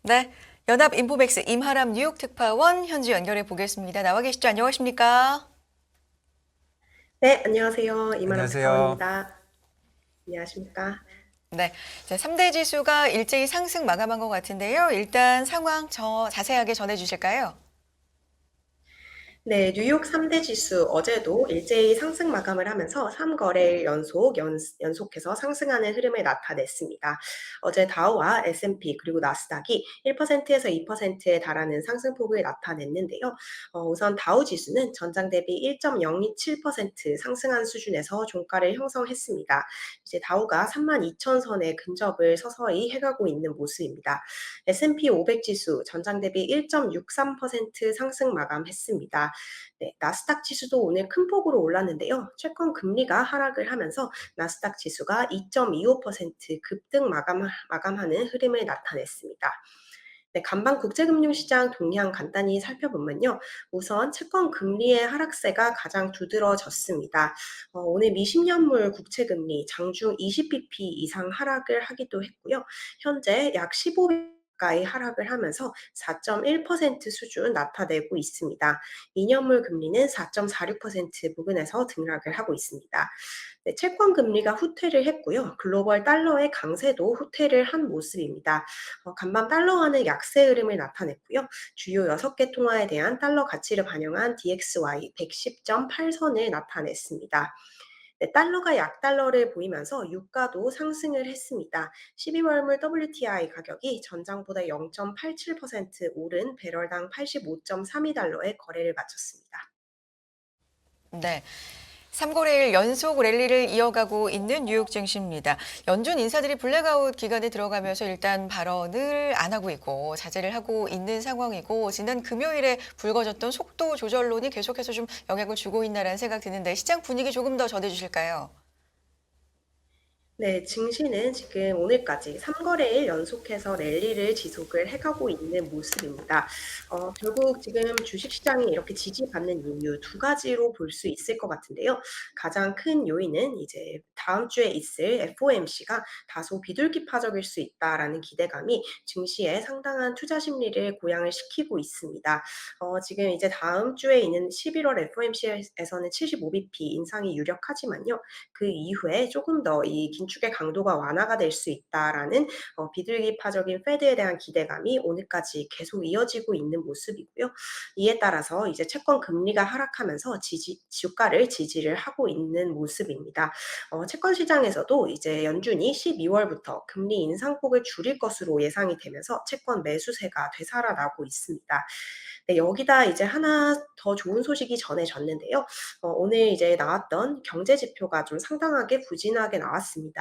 네, 연합인포맥스 임하람 뉴욕 특파원 현지 연결해 보겠습니다. 나와 계시죠? 안녕하십니까? 네, 안녕하세요. 이만한 안녕하세요. 특파원입니다. 안녕하십니까? 네, 자, 3대 지수가 일제히 상승 마감한 것 같은데요. 일단 상황 자세하게 전해 주실까요? 네, 뉴욕 3대 지수 어제도 일제히 상승 마감을 하면서 3거래일 연속해서 상승하는 흐름을 나타냈습니다. 어제 다우와 S&P 그리고 나스닥이 1%에서 2%에 달하는 상승폭을 나타냈는데요. 우선 다우 지수는 전장 대비 1.027% 상승한 수준에서 종가를 형성했습니다. 이제 다우가 32,000선에 근접을 서서히 해가고 있는 모습입니다. S&P 500 지수 전장 대비 1.63% 상승 마감했습니다. 네, 나스닥 지수도 오늘 큰 폭으로 올랐는데요. 채권 금리가 하락을 하면서 나스닥 지수가 2.25% 급등 마감하는 흐름을 나타냈습니다. 네, 간밤 국제금융시장 동향 간단히 살펴보면요. 우선 채권 금리의 하락세가 가장 두드러졌습니다. 오늘 미 10년물 국채금리 장중 20bp 이상 하락을 하기도 했고요. 현재 약 15bp 가까이 하락을 하면서 4.1% 수준 나타내고 있습니다. 2년물 금리는 4.46% 부근에서 등락을 하고 있습니다. 네, 채권 금리가 후퇴를 했고요. 글로벌 달러의 강세도 후퇴를 한 모습입니다. 간밤 달러화는 약세 흐름을 나타냈고요. 주요 6개 통화에 대한 달러 가치를 반영한 DXY 110.8선을 나타냈습니다. 네, 달러가 약달러를 보이면서 유가도 상승을 했습니다. 12월물 WTI 가격이 전장보다 0.87% 오른 배럴당 85.32달러에 거래를 마쳤습니다. 네. 3거래일 연속 랠리를 이어가고 있는 뉴욕 증시입니다. 연준 인사들이 블랙아웃 기간에 들어가면서 일단 발언을 안 하고 있고 자제를 하고 있는 상황이고 지난 금요일에 불거졌던 속도 조절론이 계속해서 좀 영향을 주고 있나라는 생각 드는데 시장 분위기 조금 더 전해 주실까요? 네, 증시는 지금 오늘까지 3거래일 연속해서 랠리를 지속을 해가고 있는 모습입니다. 결국 지금 주식시장이 이렇게 지지받는 이유 두 가지로 볼 수 있을 것 같은데요. 가장 큰 요인은 이제 다음 주에 있을 FOMC가 다소 비둘기파적일 수 있다라는 기대감이 증시에 상당한 투자 심리를 고양을 시키고 있습니다. 지금 이제 다음 주에 있는 11월 FOMC에서는 75bp 인상이 유력하지만요. 그 이후에 조금 더 이 긴축의 강도가 완화가 될 수 있다라는 비둘기파적인 패드에 대한 기대감이 오늘까지 계속 이어지고 있는 모습이고요. 이에 따라서 이제 채권 금리가 하락하면서 주가를 지지를 하고 있는 모습입니다. 채권 시장에서도 이제 연준이 12월부터 금리 인상폭을 줄일 것으로 예상이 되면서 채권 매수세가 되살아나고 있습니다. 네, 여기다 이제 하나 더 좋은 소식이 전해졌는데요. 오늘 이제 나왔던 경제 지표가 좀 상당하게 부진하게 나왔습니다.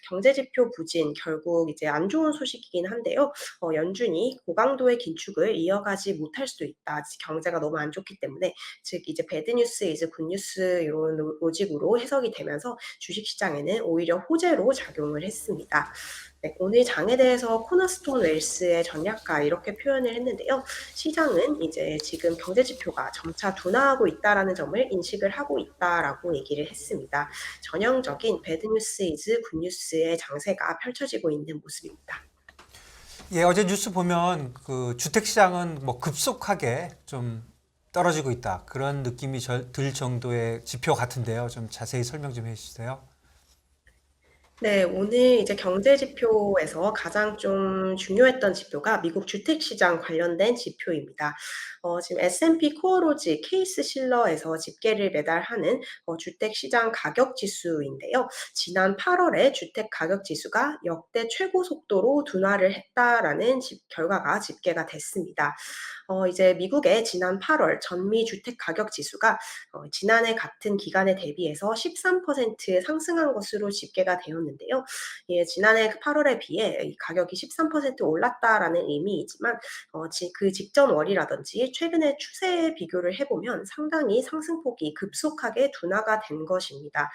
경제 지표 부진 결국 이제 안 좋은 소식이긴 한데요. 연준이 고강도의 긴축을 이어가지 못할 수도 있다. 경제가 너무 안 좋기 때문에 즉 이제 배드 뉴스 이즈 굿 뉴스 이런 로직으로 해석이 되면서 주식 시장에는 오히려 호재로 작용을 했습니다. 네, 오늘 장에 대해서 코너스톤 웰스의 전략가 이렇게 표현을 했는데요. 시장은 이제 지금 경제 지표가 점차 둔화하고 있다라는 점을 인식을 하고 있다라고 얘기를 했습니다. 전형적인 배드 뉴스 이즈 굿 뉴스의 장세가 펼쳐지고 있는 모습입니다. 예, 어제 뉴스 보면 그 주택 시장은 뭐 급속하게 좀 떨어지고 있다. 그런 느낌이 들 정도의 지표 같은데요. 좀 자세히 설명 좀 해주세요. 네, 오늘 이제 경제 지표에서 가장 좀 중요했던 지표가 미국 주택 시장 관련된 지표입니다. 지금 S&P 코어로지 케이스 실러에서 집계를 매달 하는 주택 시장 가격 지수인데요. 지난 8월에 주택 가격 지수가 역대 최고 속도로 둔화를 했다라는 결과가 집계가 됐습니다. 이제 미국의 지난 8월 전미 주택 가격 지수가 지난해 같은 기간에 대비해서 13% 상승한 것으로 집계가 되었는데요. 예, 지난해 8월에 비해 이 가격이 13% 올랐다라는 의미이지만 그 직전 월이라든지 최근의 추세에 비교를 해보면 상당히 상승폭이 급속하게 둔화가 된 것입니다.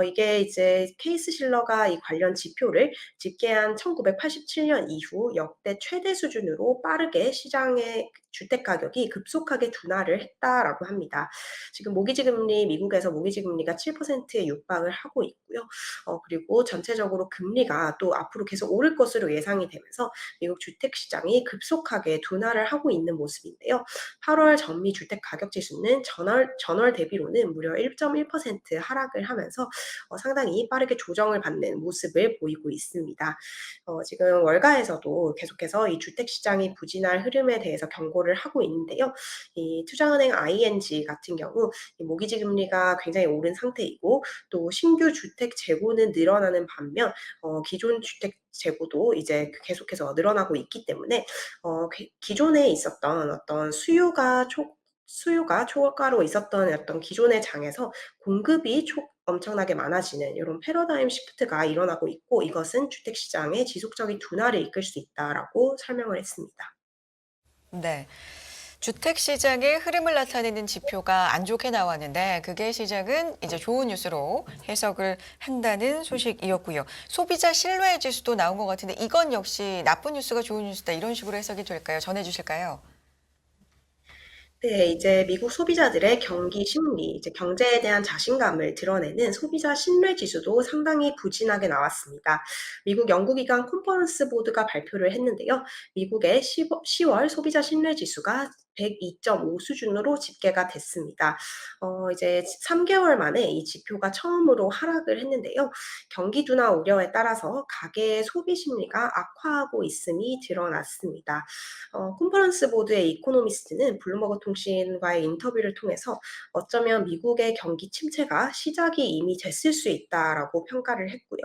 이게 이제 케이스 실러가 이 관련 지표를 집계한 1987년 이후 역대 최대 수준으로 빠르게 시장에 주택 가격이 급속하게 둔화를 했다라고 합니다. 지금 모기지 금리 미국에서 모기지 금리가 7%에 육박을 하고 있고요. 그리고 전체적으로 금리가 또 앞으로 계속 오를 것으로 예상이 되면서 미국 주택 시장이 급속하게 둔화를 하고 있는 모습인데요. 8월 전미 주택 가격 지수는 전월 대비로는 무려 1.1% 하락을 하면서 상당히 빠르게 조정을 받는 모습을 보이고 있습니다. 지금 월가에서도 계속해서 이 주택 시장이 부진할 흐름에 대해서 경고를 하고 있는데요. 이 투자은행 ING 같은 경우 이 모기지 금리가 굉장히 오른 상태이고 또 신규 주택 재고는 늘어나는 반면 기존 주택 재고도 이제 계속해서 늘어나고 있기 때문에 기존에 있었던 어떤 수요가 초과로 있었던 어떤 기존의 장에서 공급이 엄청나게 많아지는 이런 패러다임 시프트가 일어나고 있고 이것은 주택 시장의 지속적인 둔화를 이끌 수 있다라고 설명을 했습니다. 네. 주택 시장의 흐름을 나타내는 지표가 안 좋게 나왔는데 그게 시장은 이제 좋은 뉴스로 해석을 한다는 소식이었고요. 소비자 신뢰 지수도 나온 것 같은데 이건 역시 나쁜 뉴스가 좋은 뉴스다 이런 식으로 해석이 될까요? 전해 주실까요? 네, 이제 미국 소비자들의 경기 심리, 이제 경제에 대한 자신감을 드러내는 소비자 신뢰 지수도 상당히 부진하게 나왔습니다. 미국 연구기관 컨퍼런스 보드가 발표를 했는데요. 미국의 10월 소비자 신뢰 지수가 102.5 수준으로 집계가 됐습니다. 이제 3개월 만에 이 지표가 처음으로 하락을 했는데요. 경기 둔화 우려에 따라서 가계의 소비 심리가 악화하고 있음이 드러났습니다. 컨퍼런스 보드의 이코노미스트는 블룸버그 통신과의 인터뷰를 통해서 어쩌면 미국의 경기 침체가 시작이 이미 됐을 수 있다라고 평가를 했고요.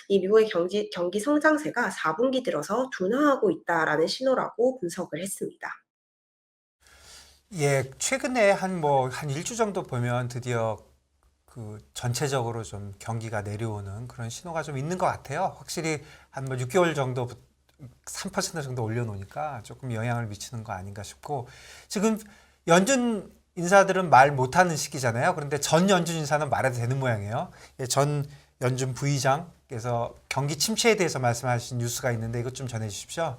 이 미국의 경기 성장세가 4분기 들어서 둔화하고 있다라는 신호라고 분석을 했습니다. 예, 최근에 한 일주 정도 보면 드디어 그 전체적으로 좀 경기가 내려오는 그런 신호가 좀 있는 것 같아요. 확실히 한 6개월 정도 3% 정도 올려놓으니까 조금 영향을 미치는 거 아닌가 싶고 지금 연준 인사들은 말 못하는 시기잖아요. 그런데 전 연준 인사는 말해도 되는 모양이에요. 예, 전 연준 부의장께서 경기 침체에 대해서 말씀하신 뉴스가 있는데 이것 좀 전해 주십시오.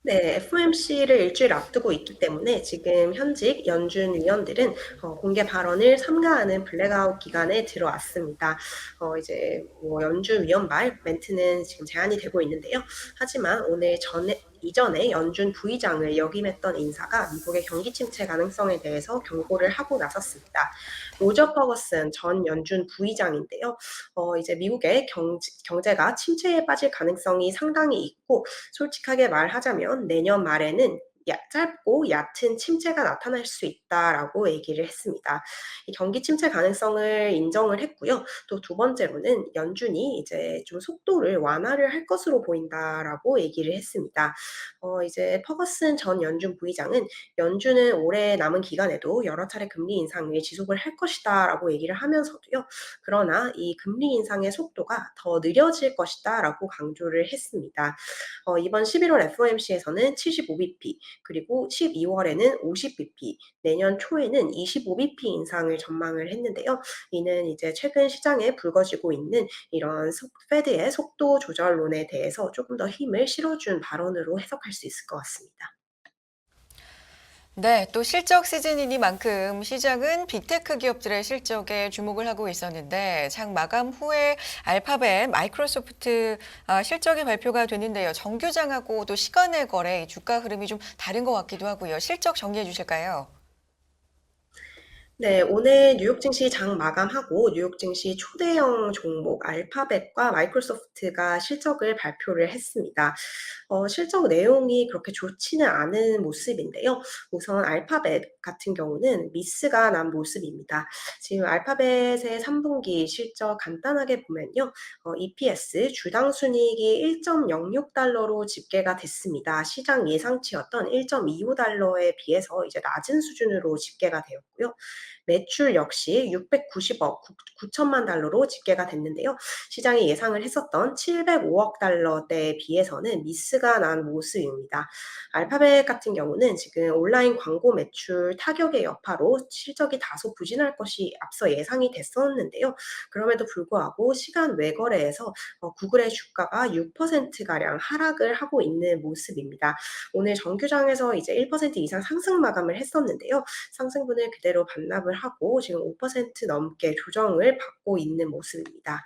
네, FOMC를 일주일 앞두고 있기 때문에 지금 현직 연준 위원들은 공개 발언을 삼가하는 블랙아웃 기간에 들어왔습니다. 이제 뭐 연준 위원 말 멘트는 지금 제한이 되고 있는데요. 하지만 이전에 연준 부의장을 역임했던 인사가 미국의 경기 침체 가능성에 대해서 경고를 하고 나섰습니다. 로저 퍼거슨 전 연준 부의장인데요. 이제 미국의 경제가 침체에 빠질 가능성이 상당히 있고 솔직하게 말하자면 내년 말에는 짧고 얕은 침체가 나타날 수 있다라고 얘기를 했습니다. 이 경기 침체 가능성을 인정을 했고요. 또 두 번째로는 연준이 이제 좀 속도를 완화를 할 것으로 보인다라고 얘기를 했습니다. 이제 퍼거슨 전 연준 부의장은 연준은 올해 남은 기간에도 여러 차례 금리 인상을 지속을 할 것이다라고 얘기를 하면서도요. 그러나 이 금리 인상의 속도가 더 느려질 것이다라고 강조를 했습니다. 이번 11월 FOMC에서는 75bp, 그리고 12월에는 50bp, 내년 초에는 25bp 인상을 전망을 했는데요. 이는 이제 최근 시장에 불거지고 있는 이런 페드의 속도 조절론에 대해서 조금 더 힘을 실어준 발언으로 해석할 수 있을 것 같습니다. 네, 또 실적 시즌이니만큼 시장은 빅테크 기업들의 실적에 주목을 하고 있었는데 장 마감 후에 알파벳, 마이크로소프트 실적이 발표가 됐는데요. 정규장하고 또 시간의 거래, 이 주가 흐름이 좀 다른 것 같기도 하고요. 실적 정리해 주실까요? 네, 오늘 뉴욕 증시 장 마감하고 뉴욕 증시 초대형 종목 알파벳과 마이크로소프트가 실적을 발표를 했습니다. 실적 내용이 그렇게 좋지는 않은 모습인데요. 우선 알파벳 같은 경우는 미스가 난 모습입니다. 지금 알파벳의 3분기 실적 간단하게 보면요. EPS 주당 순이익이 1.06달러로 집계가 됐습니다. 시장 예상치였던 1.25달러에 비해서 이제 낮은 수준으로 집계가 되었고요. 매출 역시 690억 9천만 달러로 집계가 됐는데요. 시장이 예상을 했었던 705억 달러대에 비해서는 미스가 난 모습입니다. 알파벳 같은 경우는 지금 온라인 광고 매출 타격의 여파로 실적이 다소 부진할 것이 앞서 예상이 됐었는데요. 그럼에도 불구하고 시간 외거래에서 구글의 주가가 6%가량 하락을 하고 있는 모습입니다. 오늘 정규장에서 이제 1% 이상 상승 마감을 했었는데요. 상승분을 그대로 반납을 하고 지금 5% 넘게 조정을 받고 있는 모습입니다.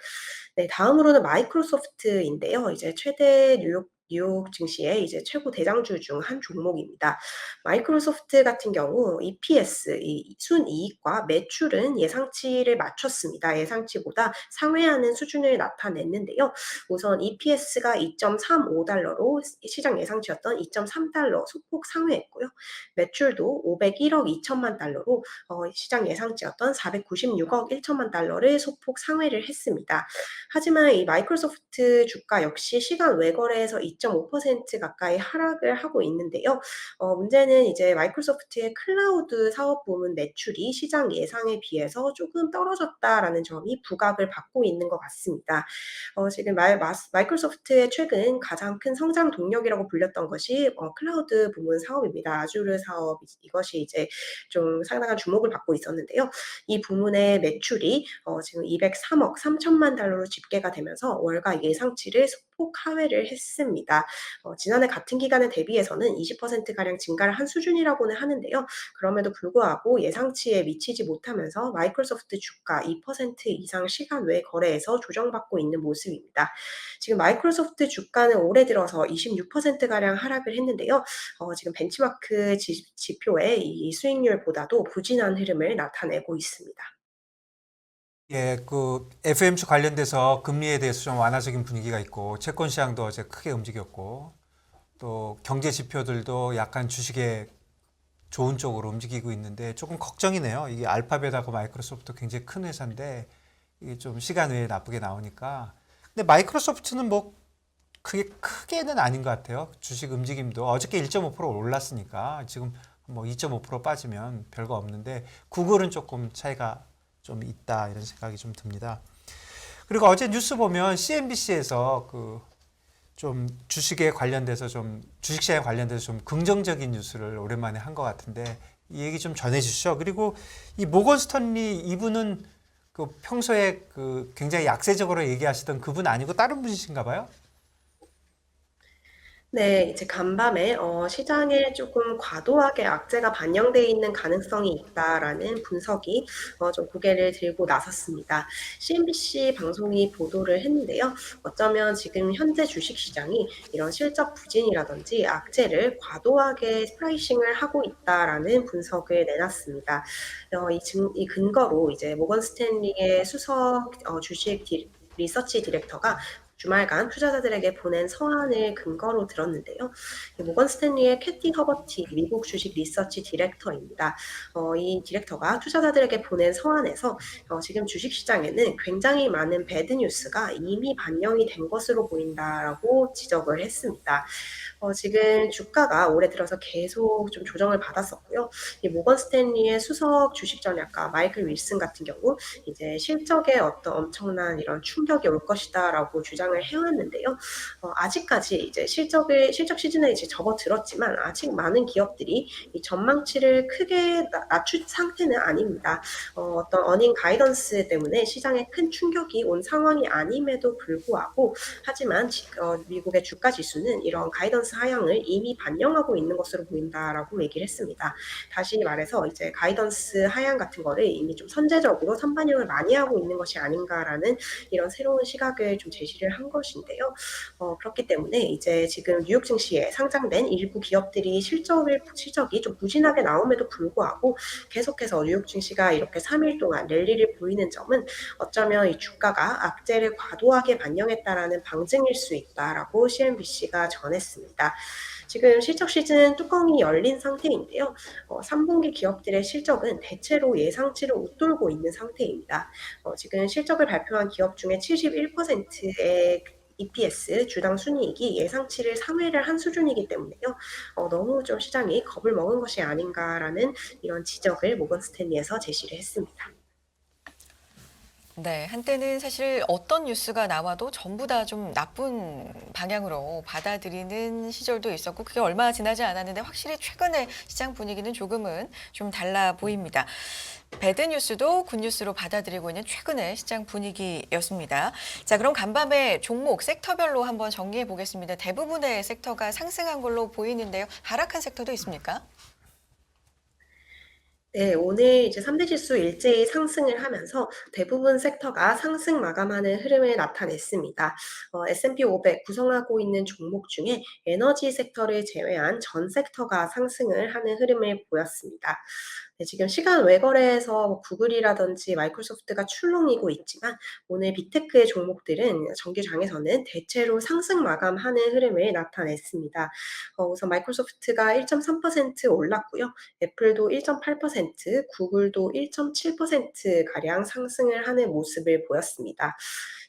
네, 다음으로는 마이크로소프트인데요. 이제 최대 뉴욕 증시의 이제 최고 대장주 중 한 종목입니다. 마이크로소프트 같은 경우 EPS, 이 순이익과 매출은 예상치를 맞췄습니다. 예상치보다 상회하는 수준을 나타냈는데요. 우선 EPS가 2.35달러로 시장 예상치였던 2.3달러 소폭 상회했고요. 매출도 501억 2천만 달러로 시장 예상치였던 496억 1천만 달러를 소폭 상회를 했습니다. 하지만 이 마이크로소프트 주가 역시 시간 외거래에서 2.5% 가까이 하락을 하고 있는데요. 문제는 이제 마이크로소프트의 클라우드 사업 부문 매출이 시장 예상에 비해서 조금 떨어졌다라는 점이 부각을 받고 있는 것 같습니다. 지금 마이크로소프트의 최근 가장 큰 성장 동력이라고 불렸던 것이 클라우드 부문 사업입니다. 아주르 사업 이것이 이제 좀 상당한 주목을 받고 있었는데요. 이 부문의 매출이 지금 203억 3천만 달러로 집계가 되면서 월가 예상치를 소폭 하회를 했습니다. 지난해 같은 기간에 대비해서는 20%가량 증가를 한 수준이라고는 하는데요. 그럼에도 불구하고 예상치에 미치지 못하면서 마이크로소프트 주가 2% 이상 시간 외 거래에서 조정받고 있는 모습입니다. 지금 마이크로소프트 주가는 올해 들어서 26%가량 하락을 했는데요. 지금 벤치마크 지표의 이 수익률보다도 부진한 흐름을 나타내고 있습니다. 예, 그 FMC 관련돼서 금리에 대해서 좀 완화적인 분위기가 있고 채권 시장도 어제 크게 움직였고 또 경제 지표들도 약간 주식에 좋은 쪽으로 움직이고 있는데 조금 걱정이네요. 이게 알파벳하고 마이크로소프트 굉장히 큰 회사인데 이게 좀 시간 외에 나쁘게 나오니까. 근데 마이크로소프트는 뭐 크게는 아닌 것 같아요. 주식 움직임도 어저께 1.5% 올랐으니까 지금 뭐 2.5% 빠지면 별거 없는데 구글은 조금 차이가 좀 있다 이런 생각이 좀 듭니다. 그리고 어제 뉴스 보면 CNBC에서 그 좀 주식에 관련돼서 좀 주식시장에 관련돼서 좀 긍정적인 뉴스를 오랜만에 한 것 같은데 이 얘기 좀 전해주시죠. 그리고 이 모건 스턴리 이분은 그 평소에 그 굉장히 약세적으로 얘기하시던 그분 아니고 다른 분이신가 봐요? 네. 이제 간밤에 시장에 조금 과도하게 악재가 반영돼 있는 가능성이 있다라는 분석이 좀 고개를 들고 나섰습니다. CNBC 방송이 보도를 했는데요. 어쩌면 지금 현재 주식시장이 이런 실적 부진이라든지 악재를 과도하게 프라이싱을 하고 있다라는 분석을 내놨습니다. 이 근거로 이제 모건 스탠리의 수석 주식 리서치 디렉터가 주말간 투자자들에게 보낸 서한을 근거로 들었는데요. 모건 스탠리의 캐티 허버티 미국 주식 리서치 디렉터입니다. 이 디렉터가 투자자들에게 보낸 서한에서 지금 주식시장에는 굉장히 많은 배드 뉴스가 이미 반영이 된 것으로 보인다라고 지적을 했습니다. 지금 주가가 올해 들어서 계속 좀 조정을 받았었고요. 이 모건 스탠리의 수석 주식 전략가 마이클 윌슨 같은 경우 이제 실적에 어떤 엄청난 이런 충격이 올 것이다라고 주장을 해왔는데요. 아직까지 이제 실적 시즌에 이제 접어들었지만 아직 많은 기업들이 이 전망치를 크게 낮춘 상태는 아닙니다. 어떤 어닝 가이던스 때문에 시장에 큰 충격이 온 상황이 아님에도 불구하고 하지만 미국의 주가 지수는 이런 가이던스 하향을 이미 반영하고 있는 것으로 보인다라고 얘기를 했습니다. 다시 말해서 이제 가이던스 하향 같은 거를 이미 좀 선제적으로 선반영을 많이 하고 있는 것이 아닌가라는 이런 새로운 시각을 좀 제시를 한 것인데요. 그렇기 때문에 이제 지금 뉴욕 증시에 상장된 일부 기업들이 실적이 좀 부진하게 나옴에도 불구하고 계속해서 뉴욕 증시가 이렇게 3일 동안 랠리를 보이는 점은 어쩌면 이 주가가 악재를 과도하게 반영했다라는 방증일 수 있다라고 CNBC가 전했습니다. 지금 실적 시즌 뚜껑이 열린 상태인데요. 3분기 기업들의 실적은 대체로 예상치를 웃돌고 있는 상태입니다. 지금 실적을 발표한 기업 중에 71%의 EPS, 주당 순이익이 예상치를 상회를 한 수준이기 때문에요. 너무 좀 시장이 겁을 먹은 것이 아닌가라는 이런 지적을 모건 스탠리에서 제시를 했습니다. 네, 한때는 사실 어떤 뉴스가 나와도 전부 다 좀 나쁜 방향으로 받아들이는 시절도 있었고 그게 얼마 지나지 않았는데 확실히 최근에 시장 분위기는 조금은 좀 달라 보입니다. 배드 뉴스도 굿 뉴스로 받아들이고 있는 최근의 시장 분위기였습니다. 자, 그럼 간밤에 종목 섹터별로 한번 정리해 보겠습니다. 대부분의 섹터가 상승한 걸로 보이는데요. 하락한 섹터도 있습니까? 네, 오늘 이제 3대 지수 일제히 상승을 하면서 대부분 섹터가 상승 마감하는 흐름을 나타냈습니다. S&P 500 구성하고 있는 종목 중에 에너지 섹터를 제외한 전 섹터가 상승을 하는 흐름을 보였습니다. 네, 지금 시간 외거래에서 뭐 구글이라든지 마이크로소프트가 출렁이고 있지만 오늘 빅테크의 종목들은 정기장에서는 대체로 상승 마감하는 흐름을 나타냈습니다. 우선 마이크로소프트가 1.3% 올랐고요. 애플도 1.8%, 구글도 1.7%가량 상승을 하는 모습을 보였습니다.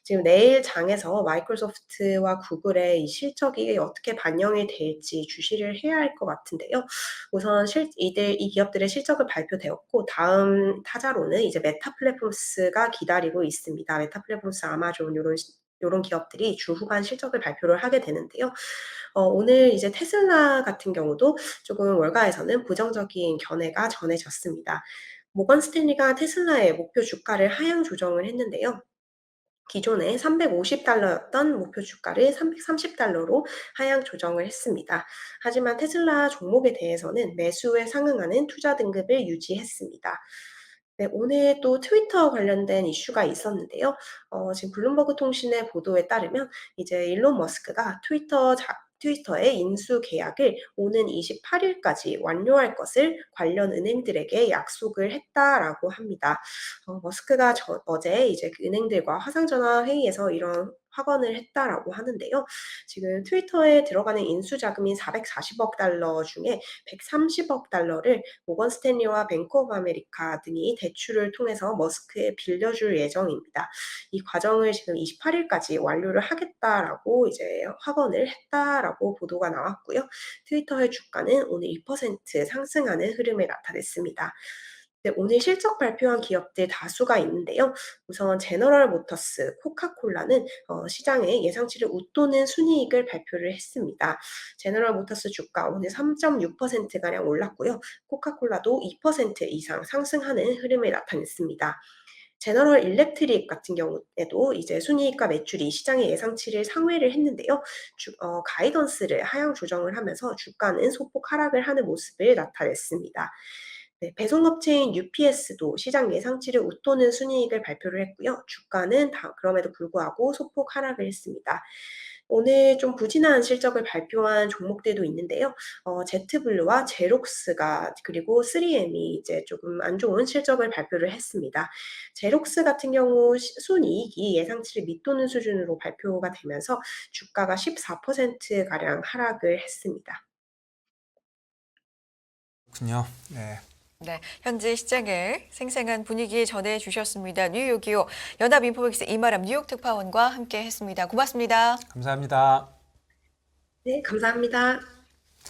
지금 내일 장에서 마이크로소프트와 구글의 이 실적이 어떻게 반영이 될지 주시를 해야 할 것 같은데요. 우선 이 기업들의 실적을 발표되었고 다음 타자로는 이제 메타 플랫폼스가 기다리고 있습니다. 메타 플랫폼스, 아마존 요런 기업들이 주 후반 실적을 발표를 하게 되는데요. 오늘 이제 테슬라 같은 경우도 조금 월가에서는 부정적인 견해가 전해졌습니다. 모건 스탠리가 테슬라의 목표 주가를 하향 조정을 했는데요. 기존에 $350였던 목표 주가를 $330로 하향 조정을 했습니다. 하지만 테슬라 종목에 대해서는 매수에 상응하는 투자 등급을 유지했습니다. 네, 오늘 또 트위터 관련된 이슈가 있었는데요. 지금 블룸버그 통신의 보도에 따르면 이제 일론 머스크가 트위터의 인수 계약을 오는 28일까지 완료할 것을 관련 은행들에게 약속을 했다라고 합니다. 머스크가 어제 이제 그 은행들과 화상전화 회의에서 이런 확언을 했다라고 하는데요. 지금 트위터에 들어가는 인수 자금인 $440억 중에 $130억 모건 스탠리와 뱅크 오브 아메리카 등이 대출을 통해서 머스크에 빌려줄 예정입니다. 이 과정을 지금 28일까지 완료를 하겠다라고 이제 확언을 했다라고 보도가 나왔고요. 트위터의 주가는 오늘 2% 상승하는 흐름을 나타냈습니다. 네, 오늘 실적 발표한 기업들 다수가 있는데요. 우선 제너럴 모터스, 코카콜라는 시장의 예상치를 웃도는 순이익을 발표를 했습니다. 제너럴 모터스 주가 오늘 3.6%가량 올랐고요. 코카콜라도 2% 이상 상승하는 흐름을 나타냈습니다. 제너럴 일렉트릭 같은 경우에도 이제 순이익과 매출이 시장의 예상치를 상회를 했는데요. 가이던스를 하향 조정을 하면서 주가는 소폭 하락을 하는 모습을 나타냈습니다. 네, 배송업체인 UPS도 시장 예상치를 웃도는 순이익을 발표를 했고요. 주가는 그럼에도 불구하고 소폭 하락을 했습니다. 오늘 좀 부진한 실적을 발표한 종목들도 있는데요. 제트블루와 제록스가 그리고 3M이 이제 조금 안 좋은 실적을 발표를 했습니다. 제록스 같은 경우 순이익이 예상치를 밑도는 수준으로 발표가 되면서 주가가 14%가량 하락을 했습니다. 그렇군요. 네. 네, 현재 시장의 생생한 분위기 전해 주셨습니다. 뉴욕이요. 연합인포맥스 이마람 뉴욕 특파원과 함께 했습니다. 고맙습니다. 감사합니다. 네, 감사합니다.